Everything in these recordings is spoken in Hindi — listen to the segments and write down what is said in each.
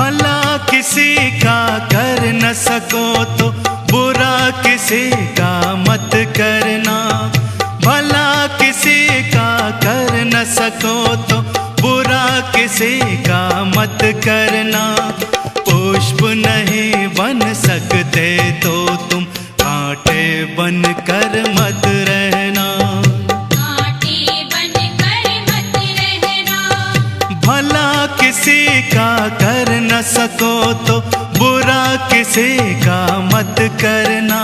भला किसी का कर न सको तो बुरा किसी का मत करना। भला किसी का कर न सको तो बुरा किसी का मत करना। पुष्प नहीं बन सकते तो तुम कांटे बन कर मत रहना। कांटे बन कर मत रहना। भला किसी का कर न सको तो बुरा किसी का मत करना।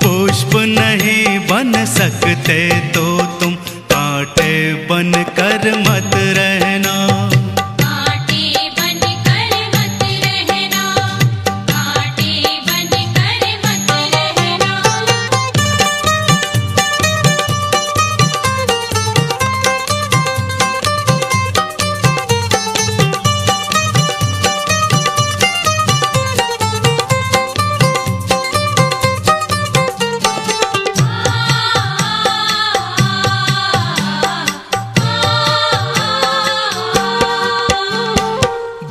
पुष्प नहीं बन सकते तो तुम कांटे बन कर मत रहना। कांटे बन कर मत रहना। कांटे बन कर मत रहना।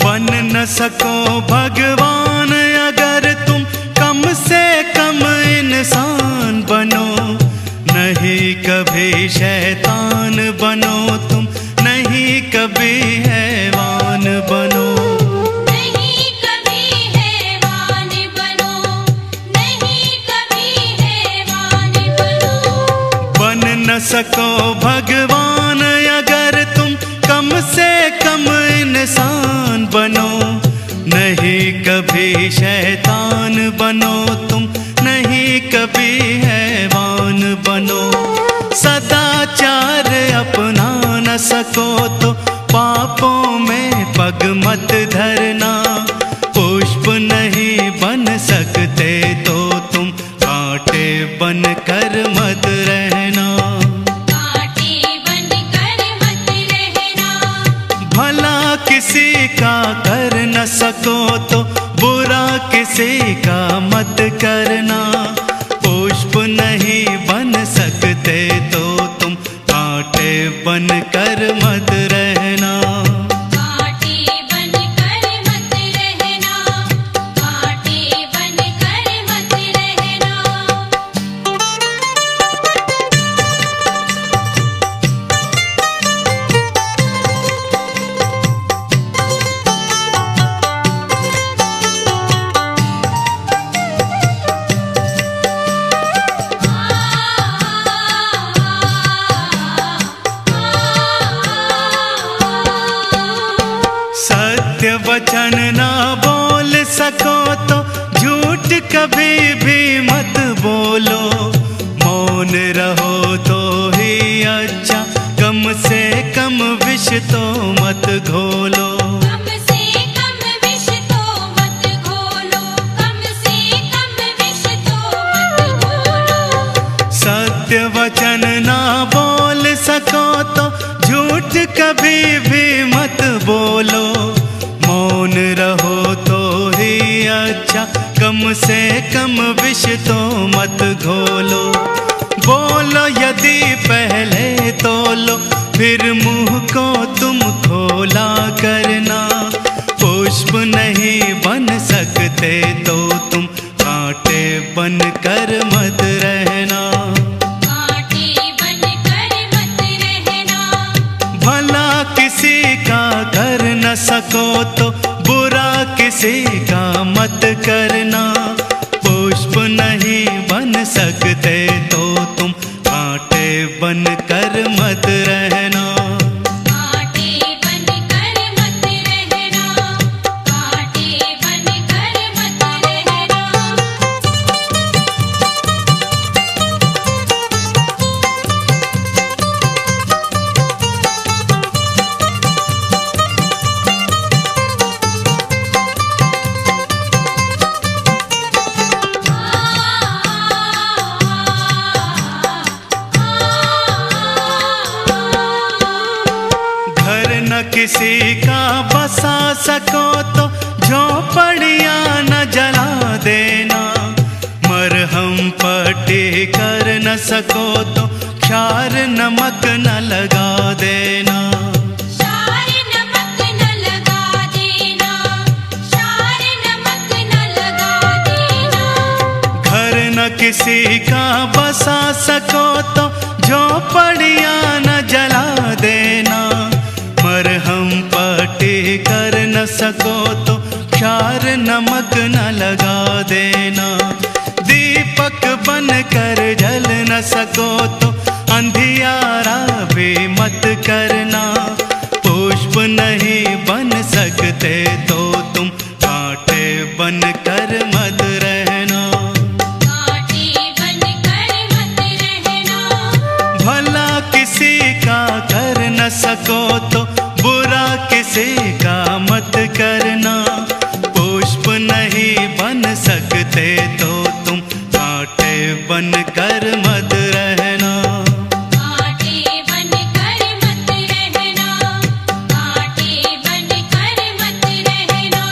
बन न सको भगवान अगर तुम कम से कम इंसान बनो। नहीं कभी शैतान बनो तुम, नहीं कभी हैवान बनो। नहीं कभी हैवान बनो। नहीं कभी हैवान बनो। बन न सको भगवान अगर तुम कम से कम इंसान बनो। नहीं कभी शैतान बनो तुम, नहीं कभी हैवान बनो। सदाचार अपना न सको तो पापों में पग मत धरना। पुष्प नहीं बन सकते तो तुम कांटे बन कर मत रहना। कांटे बन कर मत रहना। भला किसी का कर न सको तो बुरा किसी का मत करना। पुष्प नहीं बन सकते तो तुम कांटे बन कर मत रहना। कांटे बन कर मत रहना। कांटे बन कर मत रहना। सत्य वचन ना बोल सको तो झूठ कभी भी मत बोलो। मौन रहो तो ही अच्छा, कम से कम विष तो मत घोलो। कम से कम विष तो मत घोलो। कम से कम विष तो मत घोलो। सत्य वचन ना बोल सको तो झूठ कभी भी मत बोलो। मौन रहो तो ही अच्छा, कम से कम विष तो मत घोलो। बोलो यदि पहले तोलो फिर मुंह को तुम खोला करना। पुष्प नहीं बन सकते तो तुम कांटे बन कर मत रहना। कांटे बन कर मत रहना। भला किसी का कर न सको तो बुरा किसी का मत करना। पुष्प नहीं बन सकते तो तुम कांटे बन कर मत रहना। कांटे बन कर मत रहना। कांटे बन कर मत रहना। किसी का बसा सको तो झोपड़ियाँ न जला देना। मरहम पट्टी कर न सको तो क्षार नमक न लगा देना। क्षार नमक न लगा देना। किसी का बसा सको तो झोपड़ियाँ न जला देना, मरहम पट्टी कर न सको तो क्षार नमक न लगा देना, दीपक बन कर जल न सको तो अंधियारा भी मत करना, पुष्प नहीं बन सकते तो तुम कांटे बन कर मत रहना, कांटे बन कर मत रहना। भला किसी का कर न सको तो बुरा किसी का मत करना, पुष्प नहीं बन सकते तो तुम कांटे बन कर मत रहना, कांटे बन कर मत रहना, कांटे बन कर मत रहना।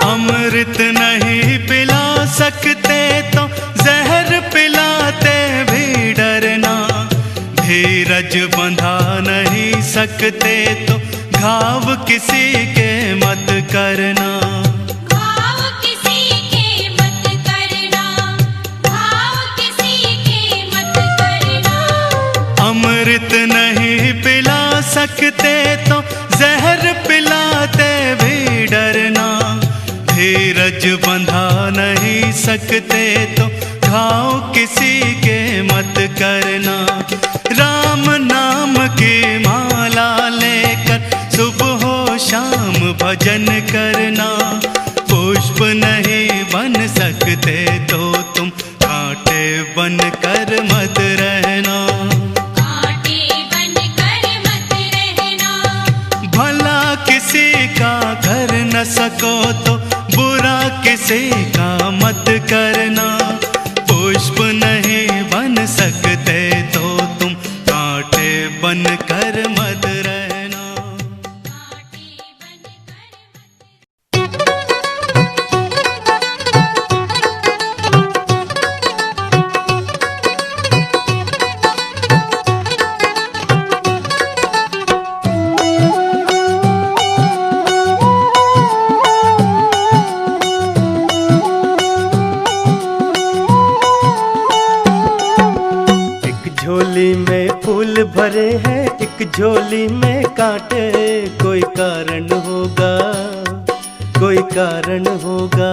अमृत नहीं पिला सकते तो जहर पिलाते भी डरना, धीरज बंधा नहीं सकते तो घाव किसी के मत करना, घाव किसी के मत करना, घाव किसी के मत करना। अमृत नहीं पिला सकते तो जहर पिलाते भी डरना, धीरज बंधा नहीं सकते तो घाव किसी के मत करना, राम नाम की माला लेकर सुबह हो शाम भजन करना, पुष्प नहीं बन सकते तो तुम कांटे बन कर मत रहना, कांटे बन कर मत रहना। भला किसी का कर न सको तो बुरा किसी का मत करना, पुष्प नहीं बन सकते तो तुम कांटे बन कर मत रहना, कांटे बन कर मत। झोली में फूल भरे हैं, एक झोली में कांटे, कोई कारण होगा, कोई कारण होगा,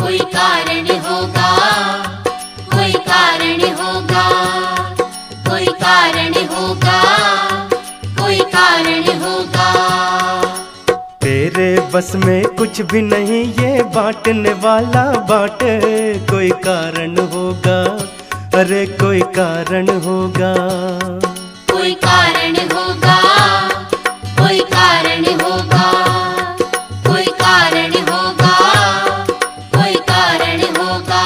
कोई कारण होगा, कोई कारण होगा, कोई कारण होगा, कोई कारण होगा। तेरे बस में कुछ भी नहीं, ये बांटने वाला बांटे, कोई कारण होगा, अरे कोई कारण होगा, कोई कारण होगा, कोई कारण होगा, कोई कारण होगा, कोई कारण होगा।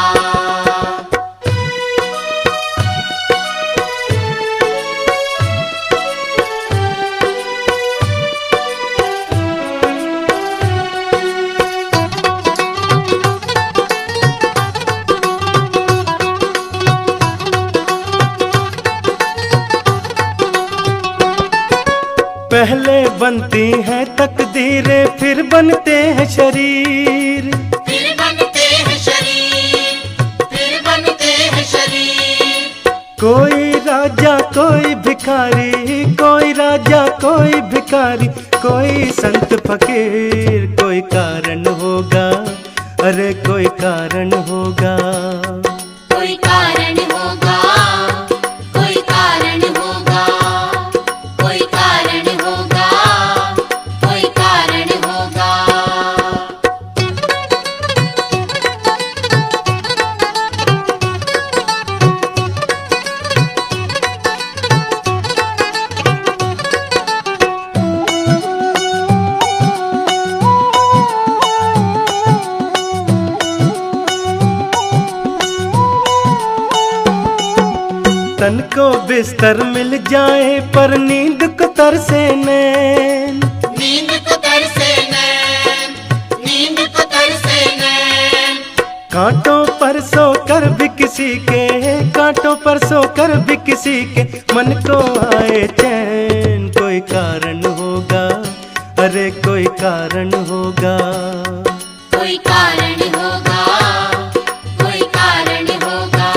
पहले बनती हैं तकदीरें, फिर बनते हैं शरीर, फिर बनते हैं शरीर, फिर बनते हैं शरीर। कोई राजा कोई भिखारी, कोई राजा कोई भिखारी, कोई संत फकीर, कोई कारण होगा, अरे कोई कारण होगा, कोई कारण होगा, कोई कारण होगा, कोई कारण होगा, कोई कारण होगा। तन को बिस्तर मिल जाए पर नींद को तरसे नैन, नींद को तरसे नैन, नींद को तरसे नैन। कांटों पर सो कर भी किसी के, कांटों पर सो कर भी किसी के मन को आए चैन। कोई कारण होगा, अरे कोई कारण होगा, कोई कारण होगा, कोई कारण होगा,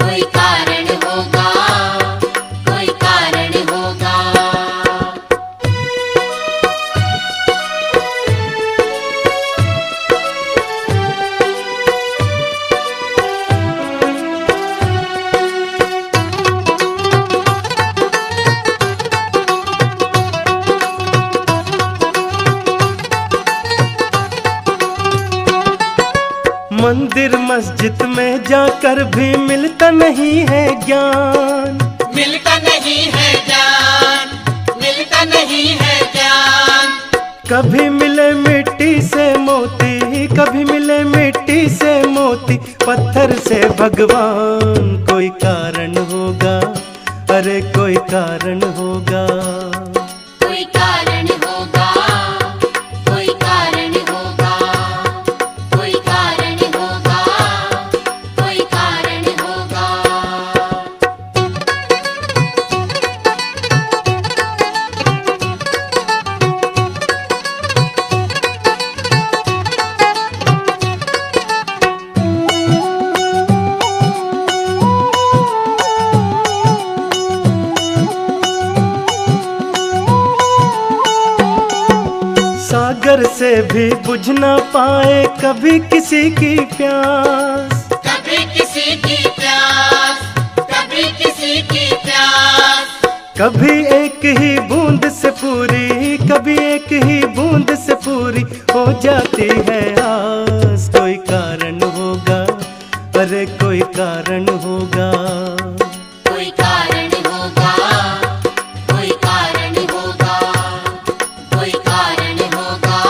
कोई कारण होगा, कोई कारण होगा। मंदिर मस्जिद में जाकर भी मिलता नहीं है ज्ञान, मिलता नहीं है ज्ञान, मिलता नहीं है ज्ञान। कभी मिले मिट्टी से मोती, कभी मिले मिट्टी से मोती, पत्थर से भगवान। कोई कारण होगा, अरे कोई कारण होगा, कोई कारण होगा, कोई कारण होगा, कोई कारण होगा, कोई कारण होगा। सागर से भी बुझ ना पाए कभी किसी की प्यास, कभी किसी की प्यास, कभी किसी की प्यास। कभी एक ही बूंद से पूरी, कभी एक ही बूंद से पूरी हो जाती है आस। कोई कारण होगा, अरे कोई कारण होगा, कोई कारण होगा, कोई कारण होगा, कोई कारण होगा,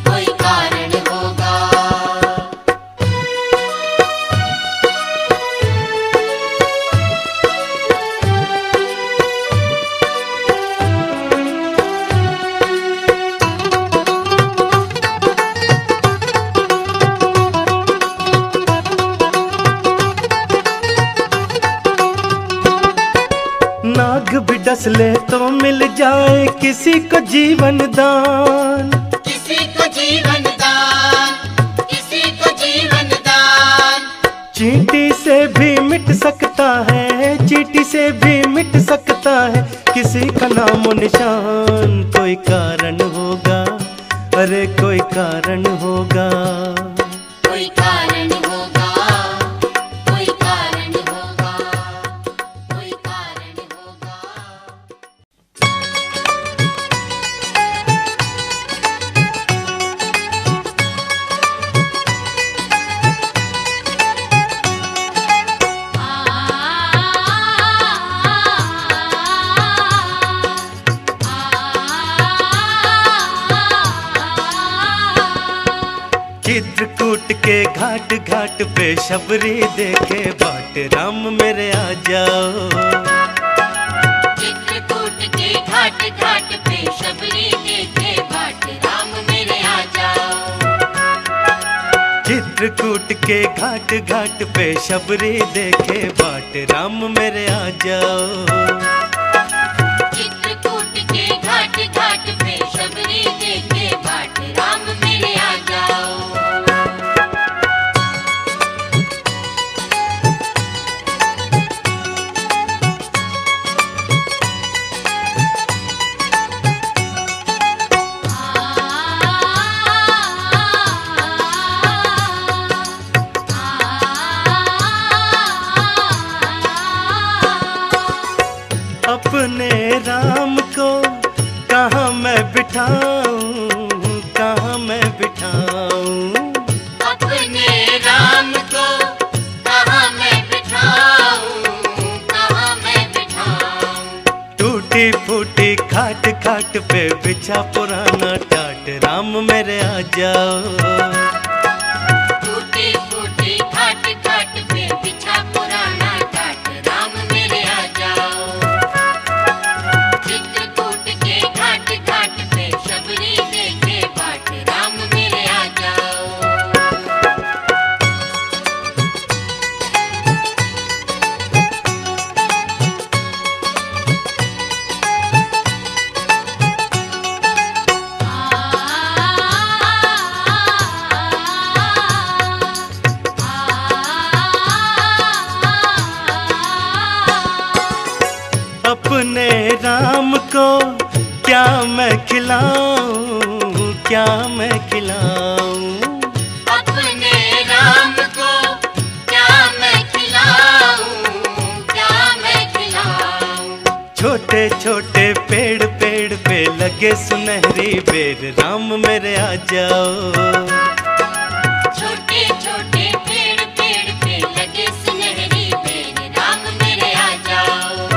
कोई कारण होगा। नाग भी डस ले तो मिल जाए किसी को जीवन दान, किसी को जीवन दान, किसी को जीवन दान। चींटी से भी मिट सकता है, चींटी से भी मिट सकता है किसी का नामो निशान। कोई कारण होगा, अरे कोई कारण होगा, कोई कारण होगा, कोई कारण होगा, कोई कारण होगा। चित्रकूट के घाट घाट पे शबरी देखे बाट राम मेरे आ जाओ। चित्रकूट के घाट घाट पे शबरी देखे बाट राम मेरे आ जाओ। चित्रकूट के घाट घाट पे शबरी देखे बाट राम मेरे आ जाओ। चित्रकूट के घाट घाट पे शबरी देखे बाट राम मेरे आ जाओ। अपने राम को कहाँ मैं बिठाऊं, कहाँ मैं बिठाऊं। अपने राम को कहाँ मैं बिठाऊं, कहाँ मैं बिठाऊं। टूटी फूटी खाट खाट पे बिछा पुराना टाट राम मेरे आ जाओ। टूटी फूटी घाट घाट पे बिछा पुराना टाट को क्या मैं खिलाऊं, क्या मैं खिलाऊं। अपने राम को क्या मैं खिलाऊं, क्या मैं खिलाऊं। छोटे छोटे पेड़ पेड़ पे लगे सुनहरी बेर, राम मेरे आ जाओ। छोटे छोटे पेड़ पेड़ पे लगे सुनहरी बेर, राम मेरे आ जाओ।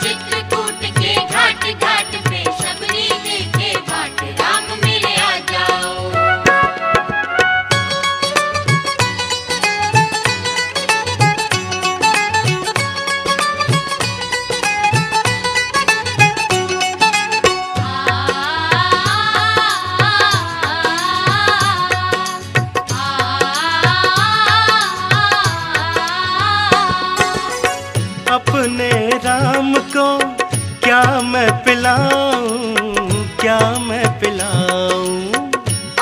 चित्रकूट के घाट घाट पे शबरी देखे बाट, राम मेरे आ जाओ। अपने राम को क्या मैं पिलाऊं, क्या मैं पिलाऊं।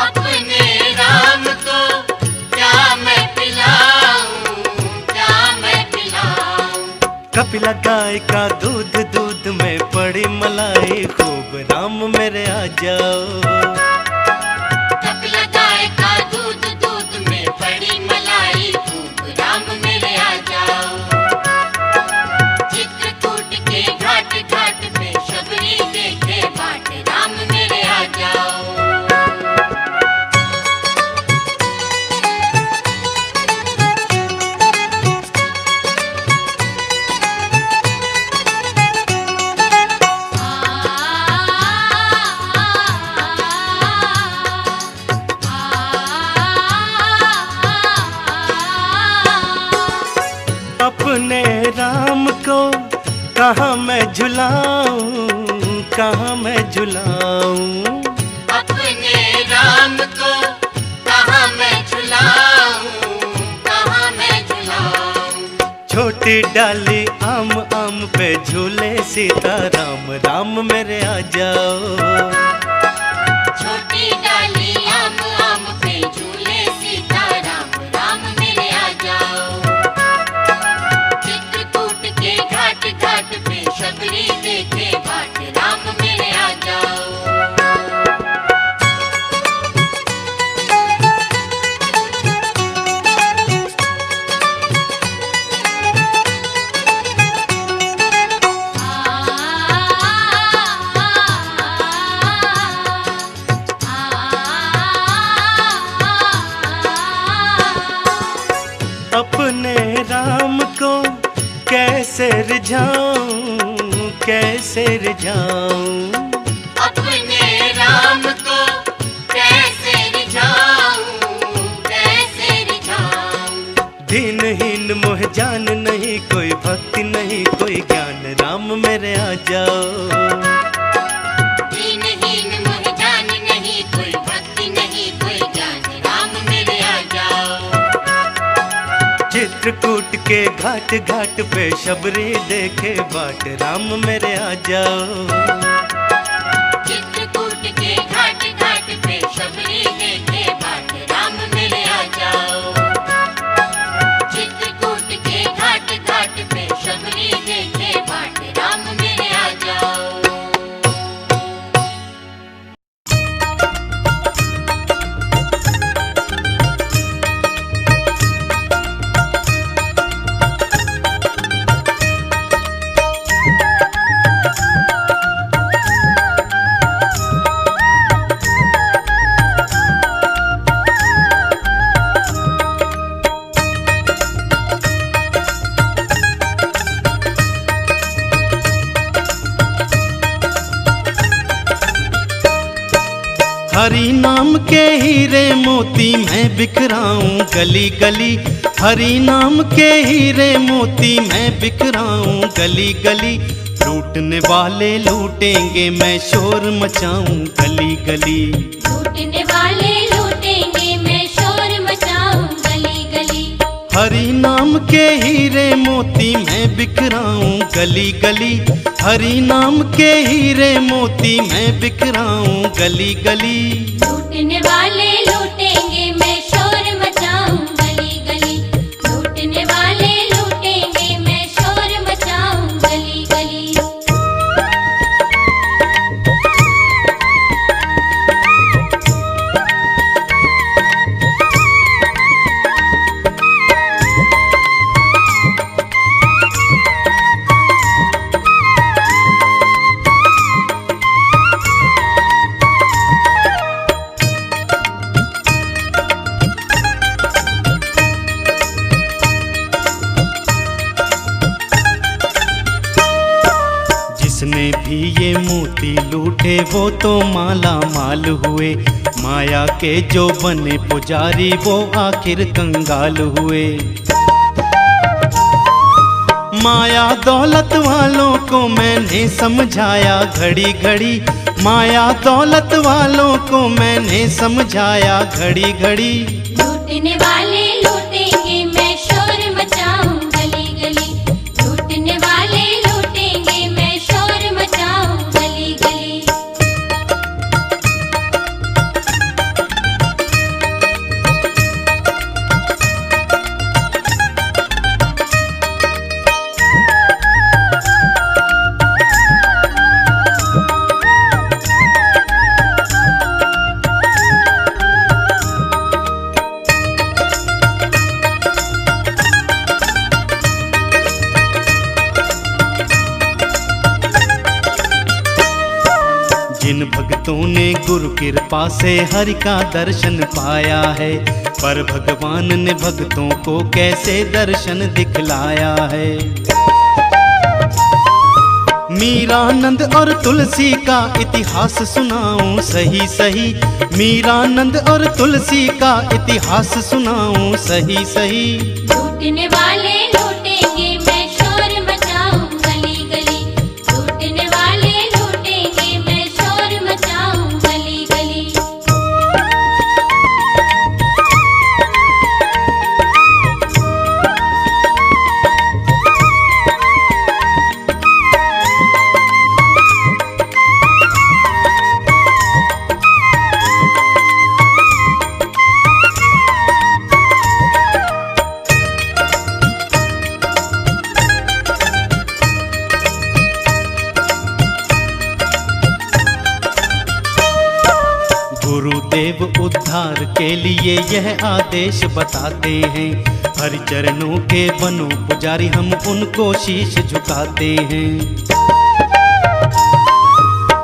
अपने राम को क्या मैं पिलाऊं, क्या मैं पिलाऊं। कपिला गाय का दूध, दूध में पड़ी मलाई खूब, राम मेरे आ जाओ। कपिला गाय का दूध, दूध में पड़ी मलाई खूब, राम मेरे आ जाओ। चित्रकूट के घाट घाट पे शबरी देखे बाट, राम मेरे आ जाओ। अपने राम को कहाँ मैं झुलाऊं, कहाँ मैं झुलाऊं। अपने राम को कहाँ मैं झुलाऊं, कहाँ मैं झुलाऊं। छोटी डाली आम आम पे झूले सीता राम, राम मेरे आ जाओ। छोटी डाली आम आम पे झूले सीता राम, राम मेरे आ जाओ। चित्रकूट के घाट घाट पे शबरी देखे बाट, राम मेरे आ जाओ। अपने राम को कैसे रिझाऊं, कैसे रिझाऊं। अपने राम को कैसे रिझाऊं, कैसे रिझाऊं। दीनहीन मोह जान नहीं, कोई भक्ति नहीं, कोई ज्ञान, राम मेरे आ जाओ। दीनहीन मोह जान नहीं, कोई भक्ति नहीं, कोई ज्ञान, राम मेरे आ जाओ। चित्रकूट के घाट घाट पे शबरी देखे बाट, राम मेरे आ जाओ। चित्रकूट के घाट घाट पे शबरी देखे बाट, राम मेरे आ जाओ। चित्रकूट के घाट घाट पे शबरी देखे बाट, राम मेरे आ जाओ। हरि नाम के हीरे मोती मैं बिखराऊं गली गली, हरि नाम के हीरे मोती मैं बिखराऊं गली गली। लूटने वाले लूटेंगे मैं शोर मचाऊं गली गली। लूटने वाले लूटेंगे मैं शोर मचाऊं गली गली। हरि नाम के हीरे मोती मैं बिखराऊं गली गली, हरि नाम के हीरे मोती मैं बिखराऊं गली गली। लूटने वाले लूटेंगे मैं शोर मचाऊं गली गली। लूटने वाले लूटेंगे मैं शोर मचाऊं गली गली। जिसने भी ये मोती लूटे वो तो माला माल हुए। माया के जो बने पुजारी वो आखिर कंगाल हुए। माया दौलत वालों को मैंने समझाया घड़ी घड़ी, माया दौलत वालों को मैंने समझाया घड़ी घड़ी। लूटने वाले लूटेंगे मैं शोर मचाऊं गली गली, लूटने वाले लूटेंगे मैं शोर मचाऊं गली गली। जिन भक्तों ने गुरु कृपा से हरि का दर्शन पाया है, पर भगवान ने भक्तों को कैसे दर्शन दिखलाया है। मीरानंद और तुलसी का इतिहास सुनाऊं सही सही, मीरानंद और तुलसी का इतिहास सुनाऊं सही सही। लूटने वाले लूटेंगे मैं शोर मचाऊं गली गली, लूटने वाले लूटेंगे मैं शोर मचाऊं गली गली। गुरुदेव उद्धार के लिए यह आदेश बताते हैं, हरि चरणों के बनो पुजारी हम उनको शीश झुकाते हैं।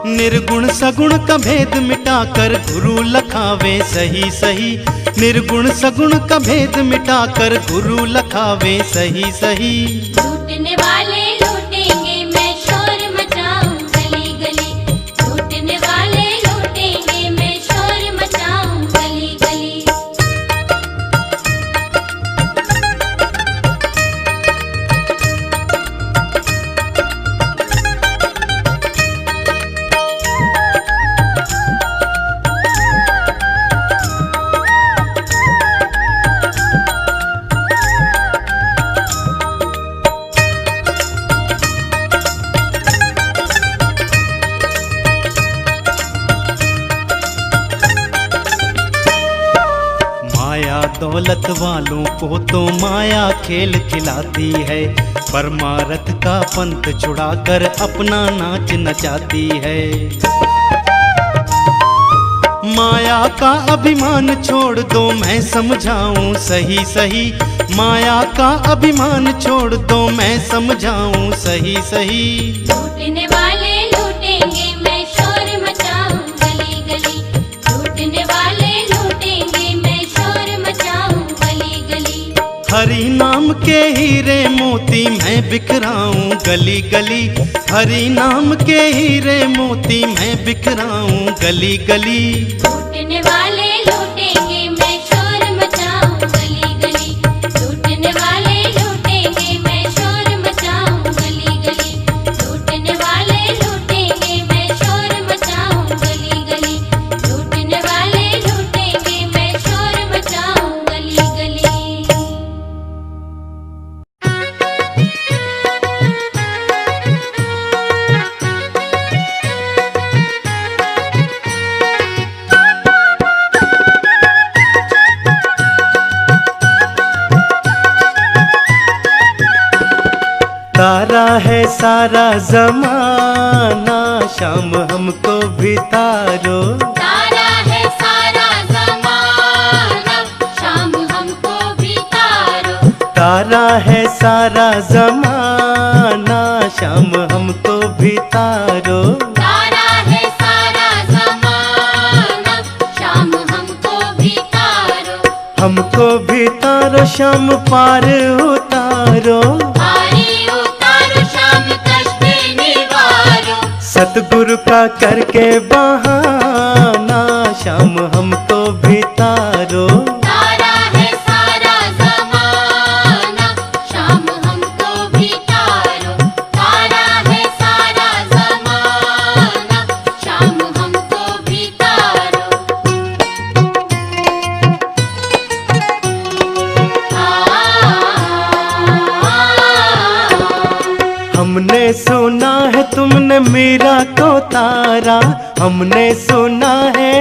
निर्गुण सगुण का भेद मिटाकर गुरु लखावे सही सही, निर्गुण सगुण का भेद मिटाकर गुरु लखावे सही सही। लूटने वाले लूटेंगे मैं शोर मचाऊं गली गली, लूटने वाले लूटेंगे मैं शोर मचाऊं गली गली। माया दौलत वालों को तो माया खेल खिलाती है, परमारथ का पंथ छुड़ाकर अपना नाच नचाती है। माया का अभिमान छोड़ दो मैं समझाऊं सही सही, माया का अभिमान छोड़ दो मैं समझाऊं सही सही। लूटने वाले लूटेंगे मैं शोर मचाऊं गली गली, लूटने वाले लूटेंगे मैं शोर मचाऊं गली गली। हरि नाम के हीरे मोती मैं बिखराऊं गली गली, हरि नाम के हीरे मोती मैं बिखराऊं गली गली। लूटने वाले लूटेंगे मैं शोर मचाऊं गली गली, लूटने वाले लूटेंगे मैं शोर मचाऊं गली गली, लूटने वाले लूटेंगे मैं शोर मचाऊं गली गली, लूटने वाले लूटेंगे मैं शोर मचाऊं गली गली। तारा है सारा जमाना, शाम हमको भी तारो। तारा है सारा ज़माना, शाम हमको भी तारो। तारा है सारा जमाना, शाम हमको भी तारो। तारा है सारा ज़माना, शाम हमको भी तारो। हमको भी तारो, शाम पार उतारो। पारी उतारो, शाम कष्ट निवारो। सतगुरु का करके बहाना शाम हमको भी तारो। तारा है सारा ज़माना, शाम हमको भी तारो। तारा है सारा ज़माना, शाम हमको भी तारो। हमने सुना है तुमने मीरा को तारा, हमने सुना है,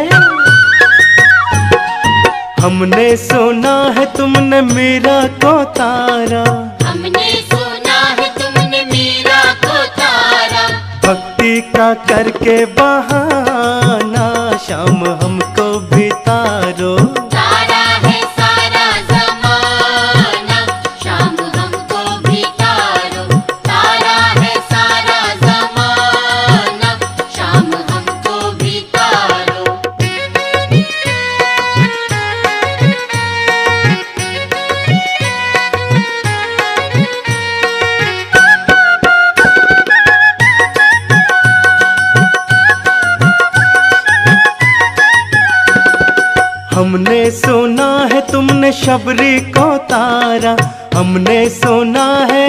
हमने सुना है तुमने मीरा को तारा। हमने सुना है तुमने मीरा को तारा। भक्ति का करके बहाना शाम हमको भी तारो। तारा है सारा ज़माना, शाम हमको भी तारो। तारा है सारा ज़माना, शाम हमको भी तारो। हमने सुना है तुमने शबरी को तारा, हमने सुना है,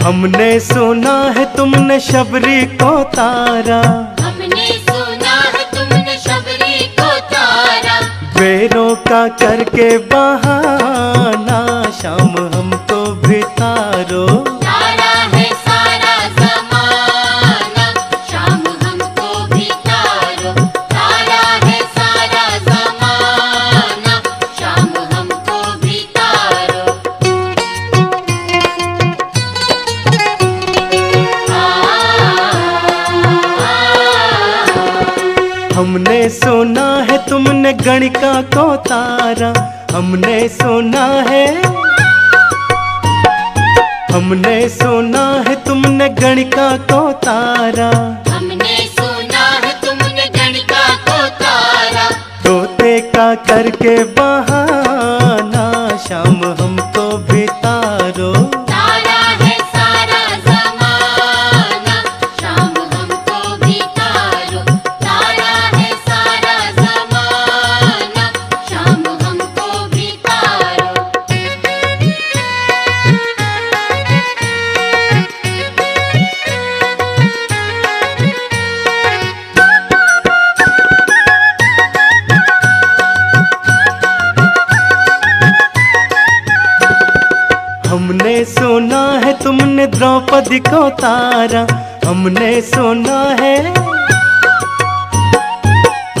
हमने सुना है तुमने शबरी को तारा। हमने सुना है तुमने शबरी को तारा। बेरों का करके बहाना शाम हमको भी तारो। तारा है सारा ज़माना, शाम हमको भी तारो। तारा है सारा ज़माना, शाम हमको भी तारो। हमने सुना है तुमने गणिका को तारा, हमने सुना है, हमने सुना है तुमने गणिका को तारा। हमने सुना है तुमने गणिका को तारा। तोते का करके बहाना शाम हमको भी तारो। तारा है सारा ज़माना, शाम हमको भी तारो। तारा है सारा ज़माना, शाम हमको भी तारो। हमने सुना है तुमने द्रौपदी को तारा, हमने सुना है,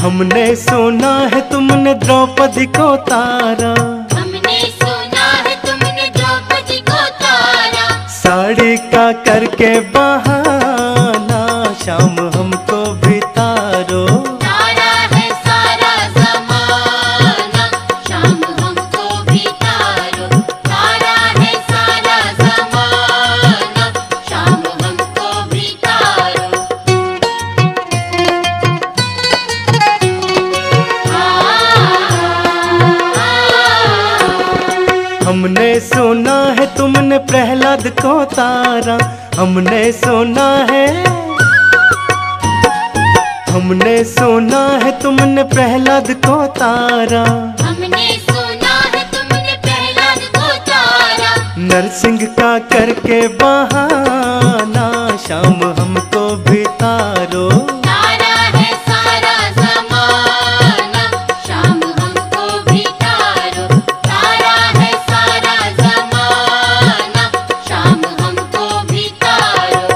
हमने सुना है तुमने द्रौपदी को तारा। हमने सुना है तुमने द्रौपदी को तारा। साड़ी का करके बहाना शाम हमको भी तारो। तारा है सारा ज़माना, शाम हमको भी तारो। तारा है सारा ज़माना, शाम हमको भी तारो। हमने सुना है तुमने प्रहलाद को तारा, हमने सुना है, हमने सुना है तुमने प्रहलाद को तारा। हमने सुना है तुमने प्रहलाद को तारा। नरसिंह का करके बहाना शाम हमको भी तारो। तारा है सारा ज़माना, शाम हमको भी तारो। तारा है सारा ज़माना, शाम हमको भी तारो।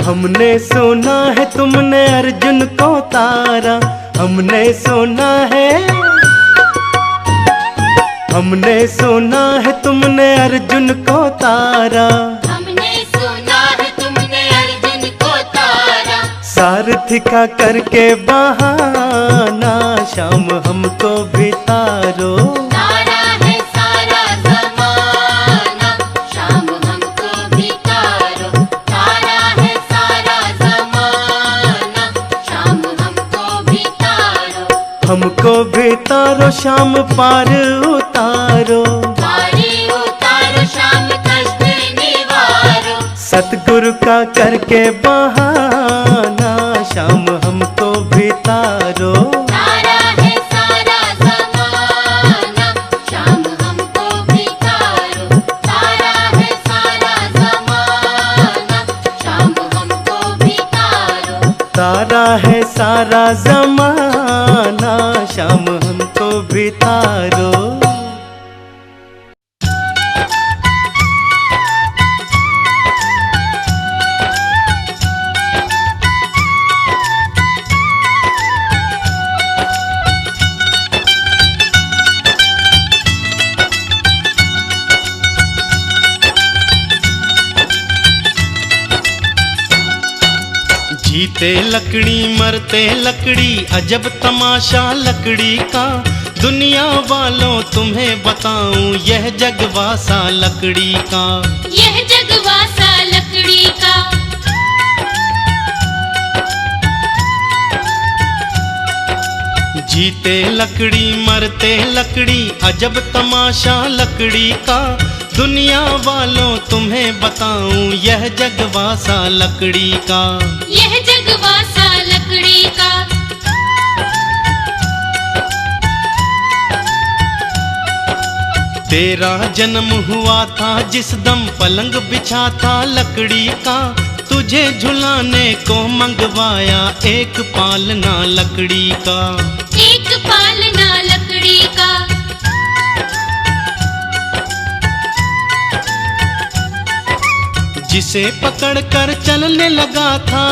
हमने सुना है तुमने अर्जुन को तारा, हमने सुना है, हमने सुना है तुमने अर्जुन को तारा। हमने सुना है तुमने अर्जुन को तारा। सारथी का करके बहाना शाम हमको भी तारो। तारा है सारा ज़माना, शाम हमको भी तारो। शाम पार उतारो, पारी उतारो शाम कष्ट निवारो। सतगुरु का करके बहाना शाम हमको भी तारो। तारा है सारा ज़माना शाम हमको भी तारो। तारा है सारा ज़माना शाम हमको भी तारो। तारा है सारा जमाना शाम हमको भी तारो। जीते लकड़ी मरते लकड़ी अजब तमाशा लकड़ी का। दुनिया वालों तुम्हें बताऊं यह जगवासा लकड़ी का। यह जगवासा लकड़ी का। जीते लकड़ी मरते लकड़ी अजब तमाशा लकड़ी का। दुनिया वालों तुम्हें बताऊं यह जगवासा लकड़ी का। यह जगवासा लकड़ी का। तेरा जन्म हुआ था जिस दम पलंग बिछा था लकड़ी का। तुझे झुलाने को मंगवाया एक पालना लकड़ी का। एक पालना लकड़ी का। जिसे पकड़ कर चलने लगा था,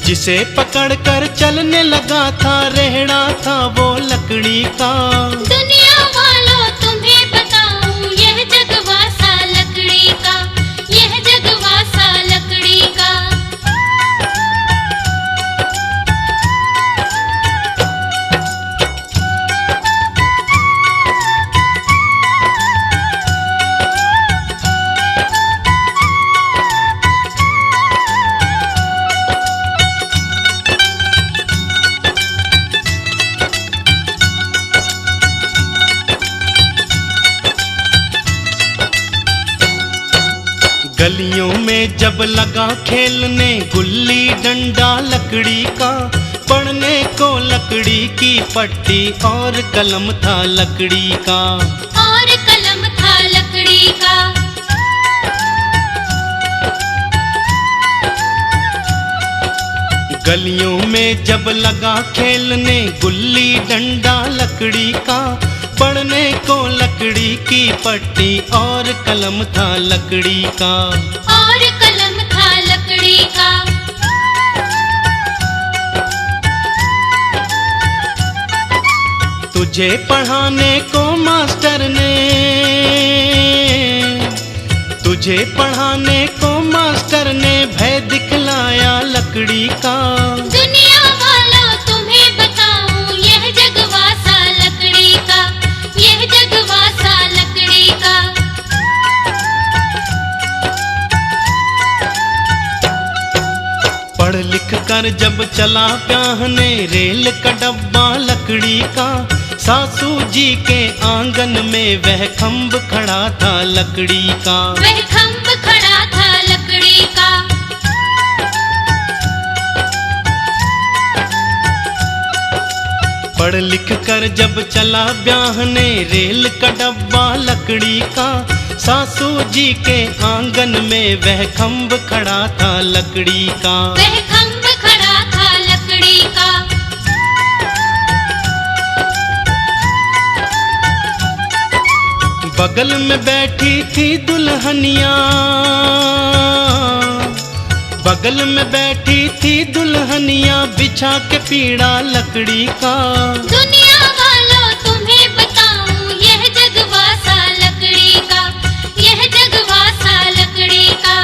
जिसे पकड़ कर चलने लगा था रेहड़ा था वो लकड़ी का। दुनिया वालों तुम्हें बताऊं यह जगवासा लकड़ी का। यह जगवासा लकड़ी का। गलियों में जब लगा खेलने गुल्ली डंडा लकड़ी का। पढ़ने को लकड़ी की पट्टी और कलम था लकड़ी का। और कलम था लकड़ी का। गलियों में जब लगा खेलने गुल्ली डंडा लकड़ी का। पढ़ने को लकड़ी की पट्टी और कलम था लकड़ी का। और कलम था लकड़ी का। तुझे पढ़ाने को मास्टर ने, तुझे पढ़ाने को मास्टर ने भय दिखलाया लकड़ी का। दुनिया वालों तुम्हें बताऊं यह जगवासा लकड़ी का। यह जगवासा लकड़ी का। पढ़ लिख कर जब चला ब्याहने रेल का डब्बा लकड़ी का। सासू जी के आंगन में वह खम्भ खड़ा था लकड़ी का। वह खम्भ खड़ा था लकड़ी का। पढ़ लिख कर जब चला ब्याहने रेल का डब्बा लकड़ी का। सासू जी के आंगन में वह खम्भ खड़ा था लकड़ी का। वह खम्भ खड़ा था लकड़ी का। बगल में बैठी थी दुल्हनिया, बगल में बैठी थी दुल्हनिया बिछा के पीड़ा लकड़ी का। दुनिया वालों तुम्हें बताऊं यह जगवासा लकड़ी का। यह जगवासा लकड़ी का।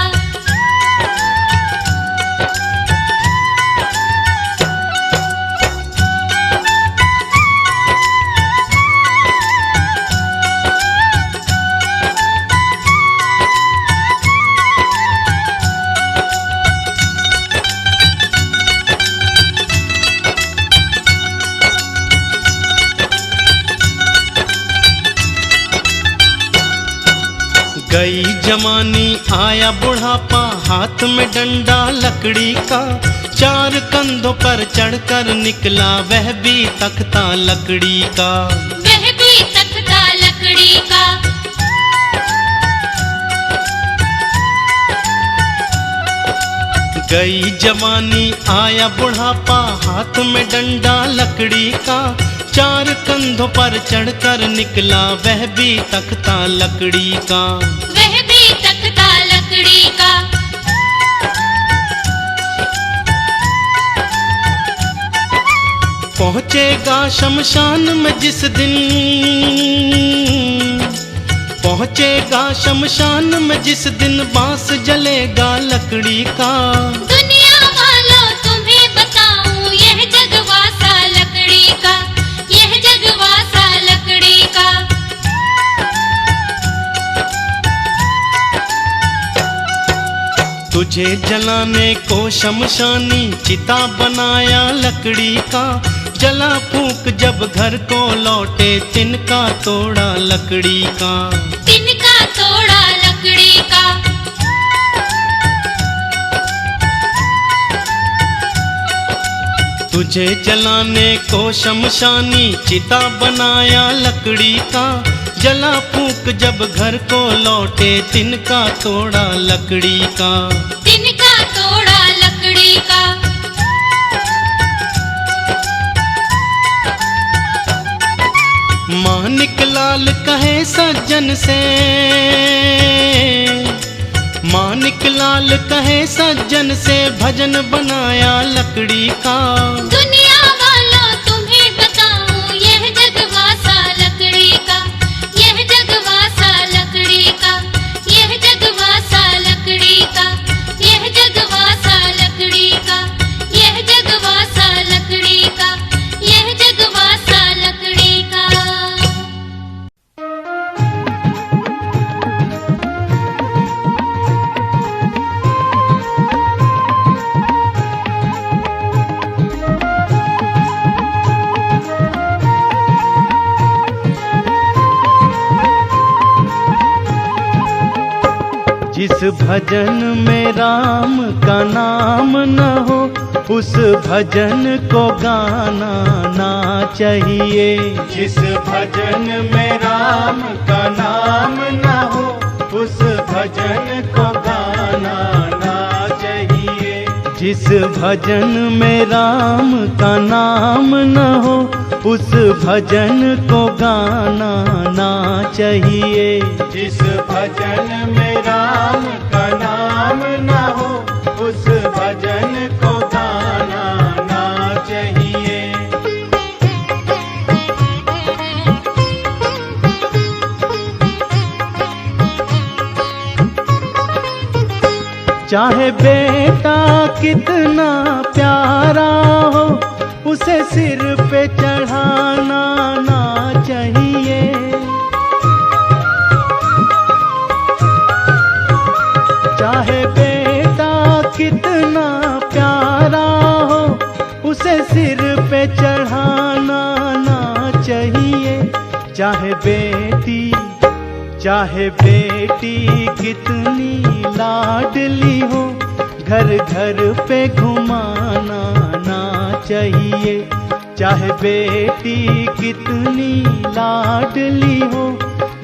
गई जवानी आया बुढ़ापा, हाथ में डंडा लकड़ी का, चार कंधों पर चढ़कर निकला वह भी तख्ता लकड़ी का। वह भी तख्ता लकड़ी का। गई जवानी आया बुढ़ापा, हाथ में डंडा लकड़ी का, चार कंधों पर चढ़कर निकला वह भी तख्ता लकड़ी का। वह भी तख्ता लकड़ी का। पहुँचेगा शमशान में जिस दिन, पहुँचेगा शमशान में जिस दिन, बांस जलेगा लकड़ी का। दुनिया वालों तुम्हें बताऊं यह जगवासा लकड़ी का, यह जगवासा लकड़ी का। तुझे जलाने को शमशानी चिता बनाया लकड़ी का, जला फूंक जब घर को लौटे तिनका तोड़ा लकड़ी का। तिनका तोड़ा लकड़ी का। तुझे जलाने को शमशानी चिता बनाया लकड़ी का, जला फूंक जब घर को लौटे तिनका तोड़ा लकड़ी का। तिनका तोड़ा लकड़ी का। मानिक लाल कहे सज्जन से, मानिक लाल कहे सज्जन से, भजन बनाया लकड़ी का। दुनिया वालों तुम्हें बताऊं यह जगवासा लकड़ी का, यह जगवासा लकड़ी का, यह जगवासा लकड़ी का, यह जगवासा लकड़ी का, यह जगवासा लकड़ी का, यह जगवासा लकड़ी का। जिस भजन में राम का नाम न हो, उस भजन को गाना ना चाहिए। जिस भजन में राम का नाम न हो, उस भजन को गाना ना चाहिए। जिस भजन में राम का नाम न हो, उस भजन को गाना ना चाहिए। जिस भजन में राम का नाम न हो, उस भजन को गाना ना चाहिए। चाहे बेटा कितना प्यारा हो, उसे सिर पे चढ़ाना ना चाहिए। चाहे बेटा कितना प्यारा हो, उसे सिर पे चढ़ाना ना चाहिए। चाहे बेटी कितनी लाडली हो, घर घर पे घुमाना ना चाहिए। चाहे बेटी कितनी लाडली हो,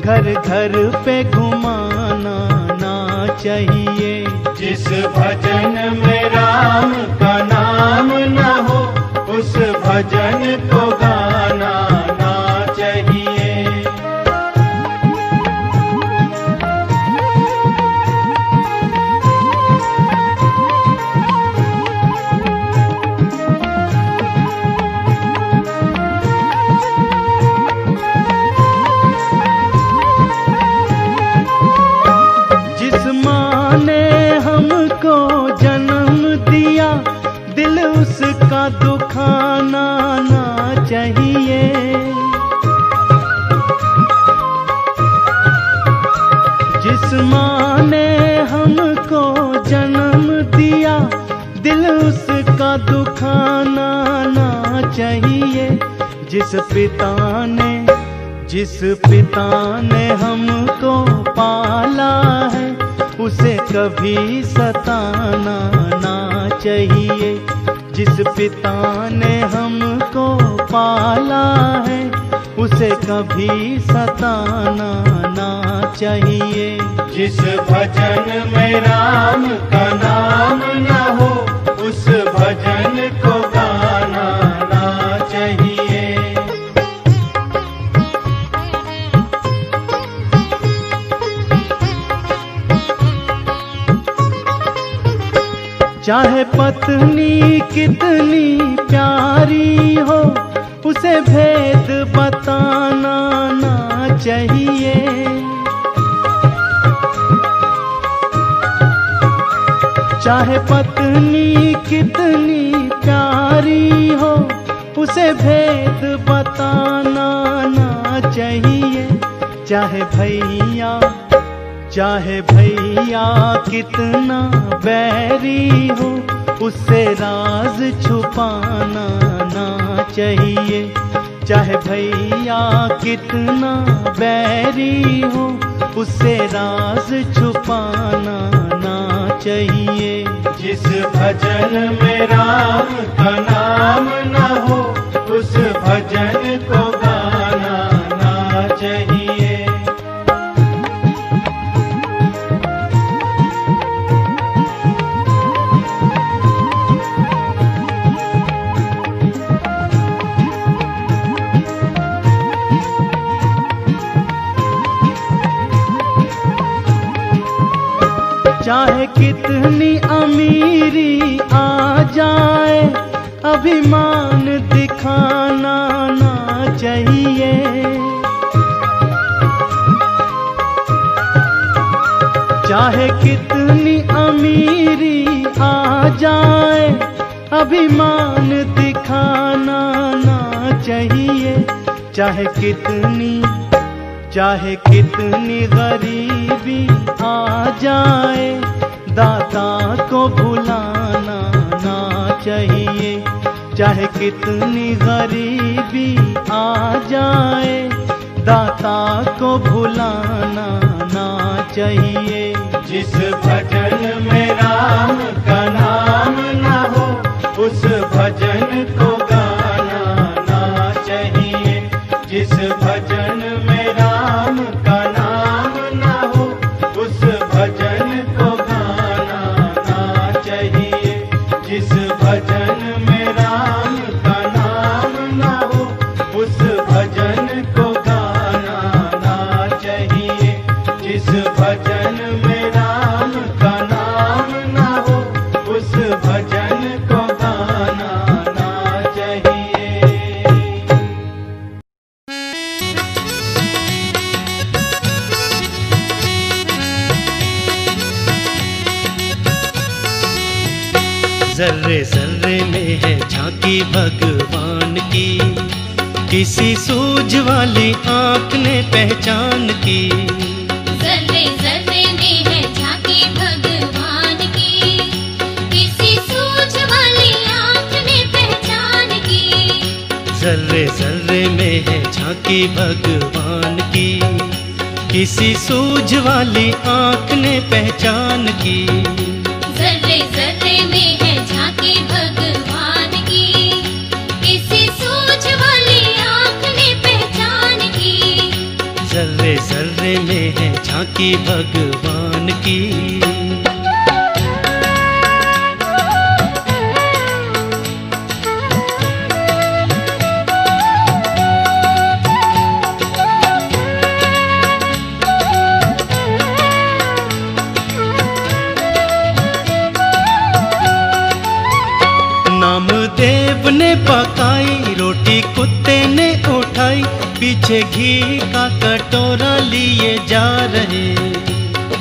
घर घर पे घुमाना ना चाहिए। जिस भजन में राम का नाम न हो, उस भजन को गाना ना चाहिए। जिस माँ ने हमको जन्म दिया, दिल उसका दुखाना ना चाहिए। जिस माँ ने हमको जन्म दिया, दिल उसका दुखाना ना चाहिए। जिस पिता ने हमको पाला है उसे कभी सताना ना चाहिए। जिस पिता ने हमको पाला है उसे कभी सताना ना चाहिए। जिस भजन में राम का नाम न हो उस भजन को गाना ना चाहिए। चाहे पत्नी कितनी प्यारी हो उसे भेद बताना ना चाहिए। चाहे पत्नी कितनी प्यारी हो उसे भेद बताना ना चाहिए। चाहे भैया कितना बैरी हो उससे राज छुपाना ना चाहिए। चाहे भैया कितना बैरी हो उससे राज छुपाना ना चाहिए। जिस भजन में राम का नाम न हो उस भजन को गाना ना चाहिए। चाहे कितनी अमीरी आ जाए अभिमान दिखाना ना चाहिए। चाहे कितनी अमीरी आ जाए अभिमान दिखाना ना चाहिए। चाहे कितनी गरीबी आ जाए दाता को भुलाना ना चाहिए। चाहे कितनी गरीबी आ जाए दाता को भुलाना ना चाहिए। जिस भजन में राम का नाम न हो उस भजन को गाना ना चाहिए। जिस भजन में राम का नाम न हो उस भजन को गाना ना चाहिए। जिस भजन में राम का नाम न हो उस भजन को गाना ना चाहिए। जिस भजन में राम का नाम न हो उस भजन को गाना ना चाहिए। जर्रे जर्रे में है झांकी भगवान की, किसी सूझ वाली आँख ने पहचान की। जर्रे जर्रे में है झांकी भगवान की, किसी सूझ वाली आँख ने पहचान की। जर्रे जर्रे में है झांकी भगवान की, किसी सूझ वाली आँख ने पहचान की। जर्रे जर्रे में है झांकी भगवान की, किसी सूझ वाली आँख ने पहचान की। जर्रे जर्रे में है झांकी भगवान की। नामदेव ने पकाई रोटी कुत्ते ने उठाई, पीछे घी का कटोरा लिए जा रहे।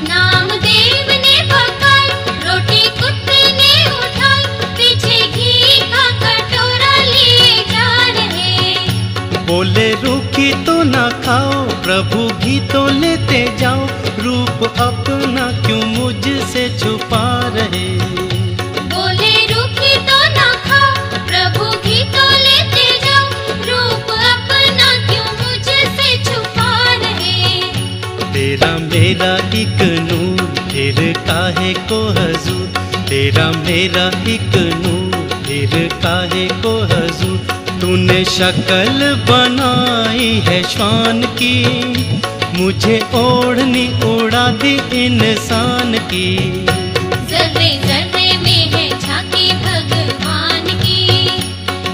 नामदेव ने पकाई रोटी कुत्ते ने उठाई, पीछे घी का कटोरा लिए जा रहे। बोले रूखी तो ना खाओ प्रभु घी तो लेते जाओ, रूप अपना क्यों मुझसे छुपा रहे। बोले रूखी तो ना खाओ प्रभु घी तो लेते जाओ, रूप अपना क्यों मुझसे छुपा तेरा मेरा एक नूर फिर काहे को हजूर, तेरा मेरा एक नूर फिर काहे को हजूर। तूने शक्ल बनाई है श्वान की, मुझे ओढ़नी उड़ा दी इंसान की। जर्रे जर्रे में है झांकी भगवान की,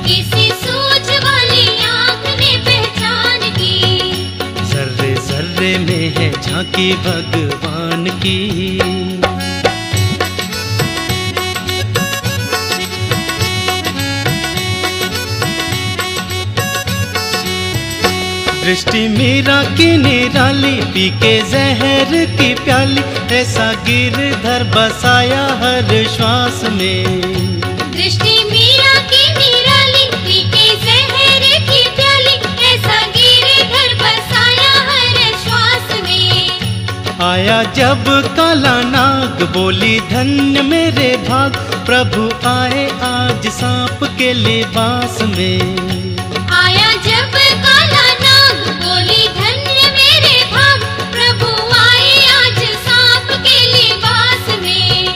किसी सूझ वाली आँख ने पहचान की। जर्रे जर्रे में है झांकी भगवान की। दृष्टि मीरा की निराली, पी के जहर की प्याली, ऐसा गिरधर बसाया हर श्वास में। दृष्टि मीरा की निराली, पी के जहर की प्याली, ऐसा गिरधर बसाया हर श्वास में। आया जब काला नाग, बोली धन्य मेरे भाग, प्रभु आए आज सांप के लिबास में। आया जब काला नाग, बोली धन्य मेरे भाग, प्रभु आए आज सांप के लिबास में।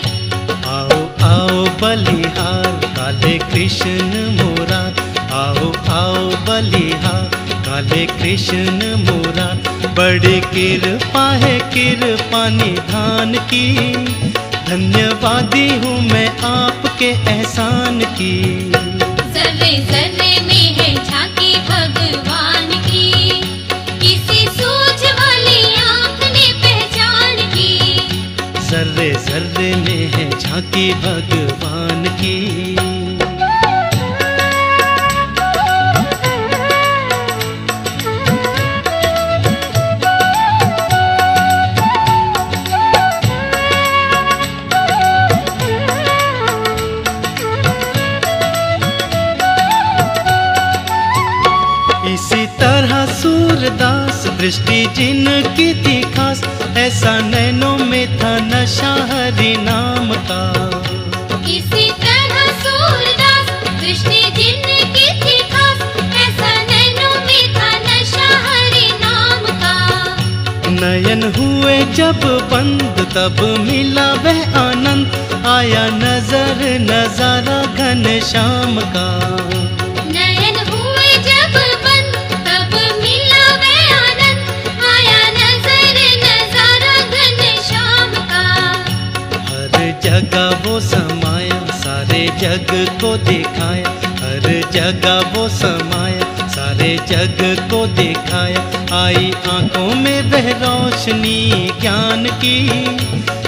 आओ आओ बलिहार काले कृष्ण मोरार, आओ आओ बलिहार काले कृष्ण मोरार। बड़ी कृपा है कृपा निधान की, धन्यवादी हूँ मैं आपके एहसान की। जर्रे जर्रे में है झांकी भगवान की, किसी सूझ वाली आँख ने पहचान की। जर्रे जर्रे में है झांकी भगवान की। इसी तरह सूरदास दृष्टि जिनकी थी खास, ऐसा नैनों में था नशा हरि नाम का। इसी तरह सूरदास दृष्टि जिनकी थी खास, ऐसा नैनों में था नशा हरि नाम का। नयन हुए जब बंद तब मिला वह आनंद, आया नजर नजारा घन श्याम का। नयन हुए जब बंद तब मिला वह आनंद, आया नजर नजारा घन श्याम का। हर जगह वो समाया सारे जग को दिखाया, हर जगह वो समाया सारे जग को दिखाया। आई आंखों में वह रोशनी ज्ञान की,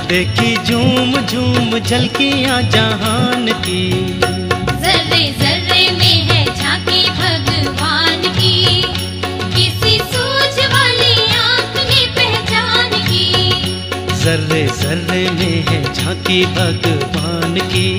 देखी झूम झूम झलकियां जहान की। जर्रे जर्रे में है झांकी भगवान की, किसी सूझ वाली आँख ने पहचान की। जर्रे जर्रे में है झांकी भगवान की।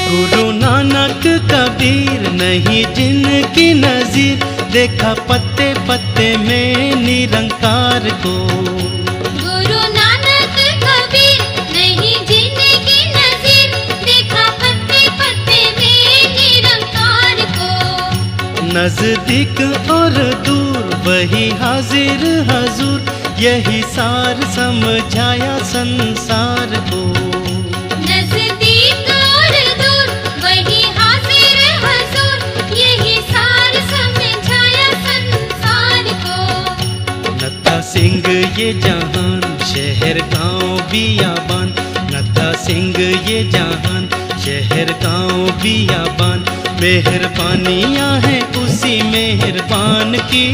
गुरु नानक कबीर नहीं जिनकी नजीर, देखा पत्ते पत्ते में निरंकार को। गुरु नानक कबीर नहीं जिनकी नजीर, देखा पत्ते पत्ते में निरंकार को। नजदीक और दूर वही हाजिर हजूर, यही सार समझाया संसार को। नजदीक और दूर वही हाजिर हजूर, यही सार समझाया संसार को। नत्था सिंह ये जहान शहर गांव बियाबान, नत्था सिंह ये जहान शहर गांव बियाबान। मेहरबानियां हैं उसी मेहरबान की,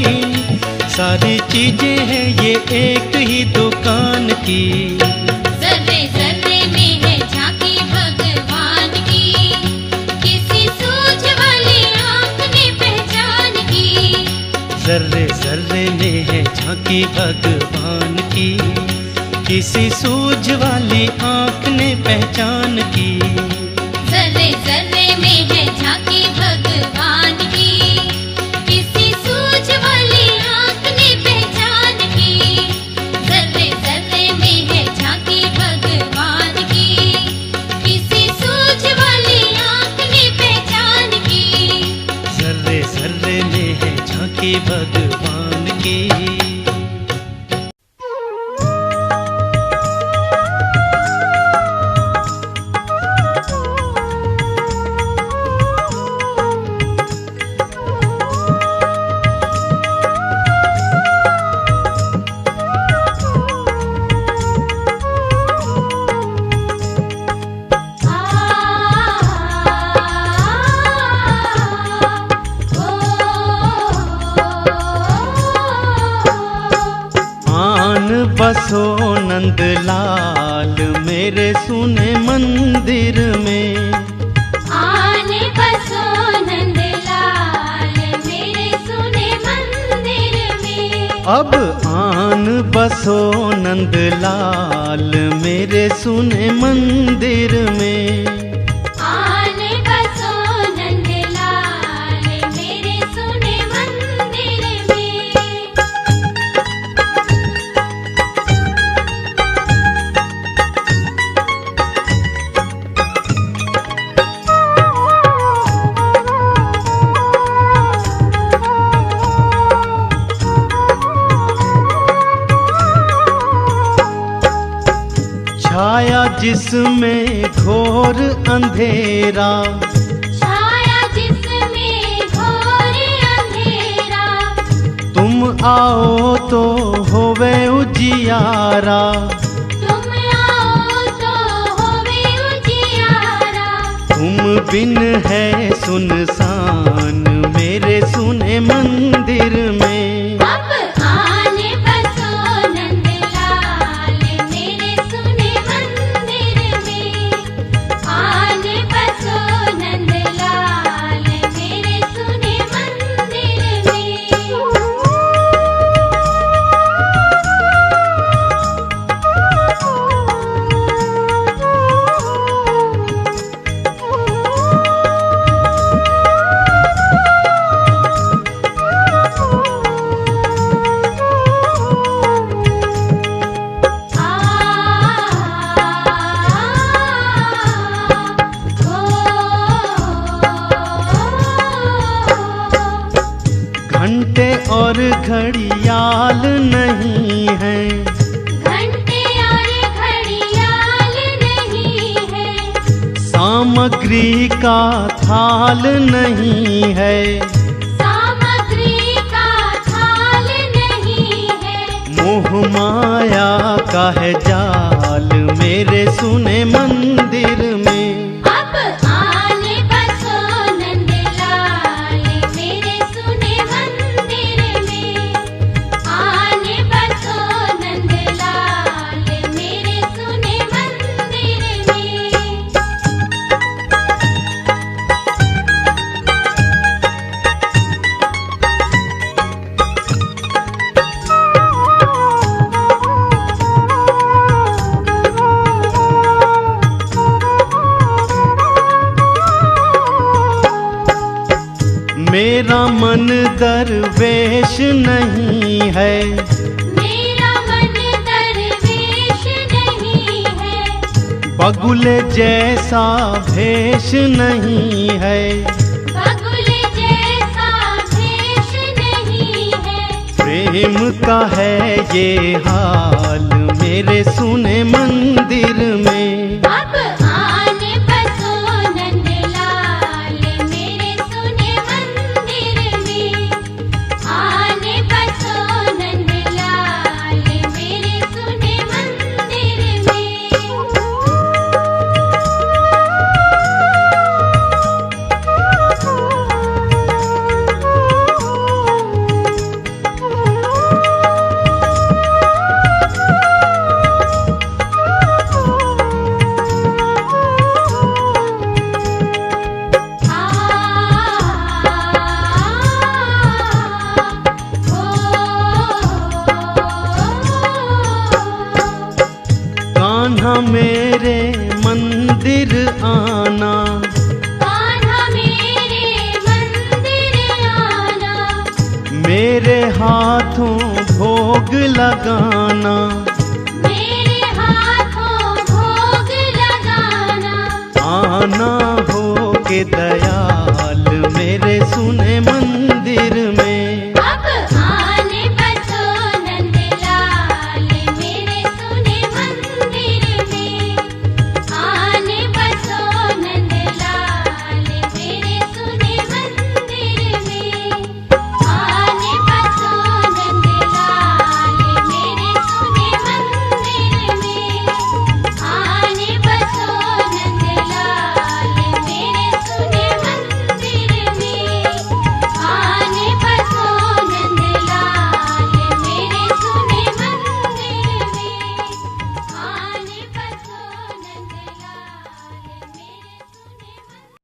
सारी चीजें हैं ये एक ही दुकान की। जर्रे जर्रे में है झांकी भगवान की, किसी सूझ वाली आँख ने पहचान की। जर्रे जर्रे में है झांकी भगवान की, किसी सूझ वाली आँख ने पहचान की। जर्रे जर्रे में है झांकी भगवान की, किसी सूझ वाली आँख ने पहचान की। जर्रे जर्रे में है झांकी भगवान की, किसी सूझ वाली भगवान की। बसो नंदलाल मेरे सुने मंदिर में। आने बसो नंदलाल मेरे सुने मंदिर में। अब आन बसो नंदलाल मेरे सुने मंदिर में। आने बसो नंदलाल मेरे सुने मंदिर में। छाया जिसमें घोर अंधेरा, छाया जिसमें घोर अंधेरा। तुम आओ तो होवे उजियारा। तुम आओ तो होवे उजियारा। तुम बिन है सुनसान मेरे सुने मंदिर में। अब आने बसो नंदलाल मेरे सुने मंदिर में। आने बसो नंदलाल मेरे सुने मंदिर में। घंटे और घड़ियाल नहीं है। घंटे और घड़ियाल नहीं है। सामग्री का थाल नहीं है। सामग्री का थाल नहीं है। मोह माया का है जाल मेरे सुने मंदिर में। अब आने बसो नंदलाल मेरे सुने मंदिर में। आने बसो नंदलाल मेरे सुने मंदिर में। मेरा मन दरवेश नहीं है। मेरा मन दरवेश नहीं है। बगुले जैसा भेष नहीं है। बगुल जैसा भेष नहीं है। प्रेम का है ये हाल मेरे सुने मंदिर में। अब आने बसो नंदलाल मेरे सुने मंदिर में। आने बसो नंदलाल मेरे सुने मंदिर में। कान्हा मेरे मंदिर आना। कान्हा मेरे मंदिर आना। मेरे हाथों भोग लगाना। मेरे हाथों भोग लगाना। आना हो के दयाल मेरे सुने मंदिर